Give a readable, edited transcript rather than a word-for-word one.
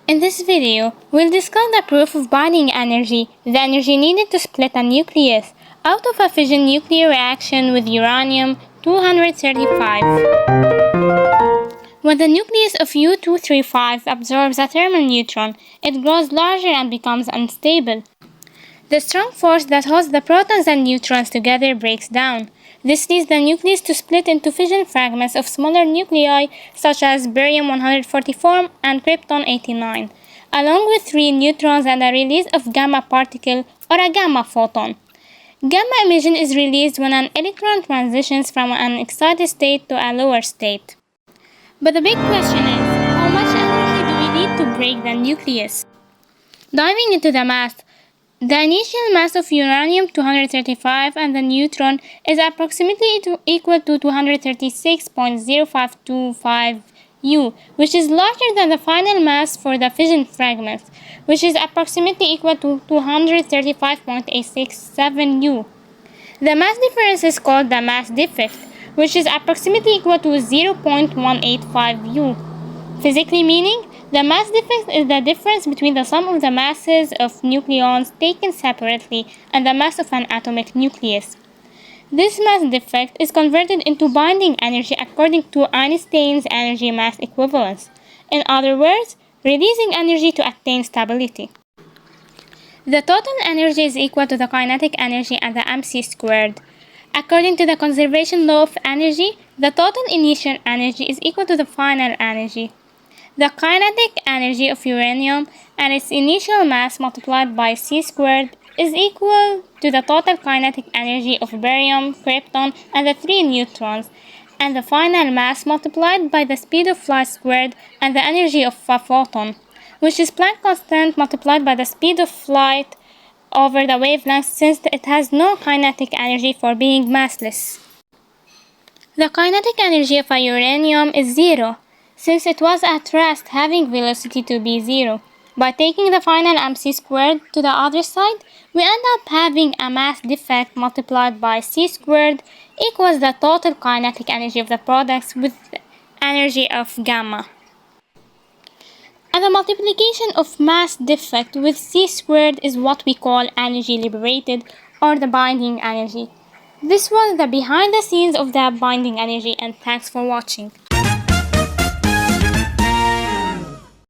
In this video, we'll discuss the proof of binding energy, the energy needed to split a nucleus out of a fission nuclear reaction with uranium-235. When the nucleus of U-235 absorbs a thermal neutron, it grows larger and becomes unstable. The strong force that holds the protons and neutrons together breaks down. This leads the nucleus to split into fission fragments of smaller nuclei such as barium-144 and krypton-89, along with 3 neutrons and a release of gamma particle or a gamma photon. Gamma emission is released when an electron transitions from an excited state to a lower state. But the big question is, how much energy do we need to break the nucleus? Diving into the math, the initial mass of uranium-235 and the neutron is approximately equal to 236.0525 U, which is larger than the final mass for the fission fragments, which is approximately equal to 235.867 U. The mass difference is called the mass defect, which is approximately equal to 0.185 U. Physically meaning, the mass defect is the difference between the sum of the masses of nucleons taken separately and the mass of an atomic nucleus. This mass defect is converted into binding energy according to Einstein's energy mass equivalence. In other words, releasing energy to attain stability. The total energy is equal to the kinetic energy and the mc². According to the conservation law of energy, the total initial energy is equal to the final energy. The kinetic energy of uranium and its initial mass multiplied by c² is equal to the total kinetic energy of barium, krypton, and the 3 neutrons, and the final mass multiplied by the speed of light squared and the energy of a photon, which is Planck constant multiplied by the speed of light over the wavelength, since it has no kinetic energy for being massless. The kinetic energy of a uranium is 0, since it was at rest, having velocity to be 0. By taking the final mc² to the other side, we end up having a mass defect multiplied by c² equals the total kinetic energy of the products with energy of gamma. And the multiplication of mass defect with c² is what we call energy liberated, or the binding energy. This was the behind the scenes of the binding energy, and thanks for watching.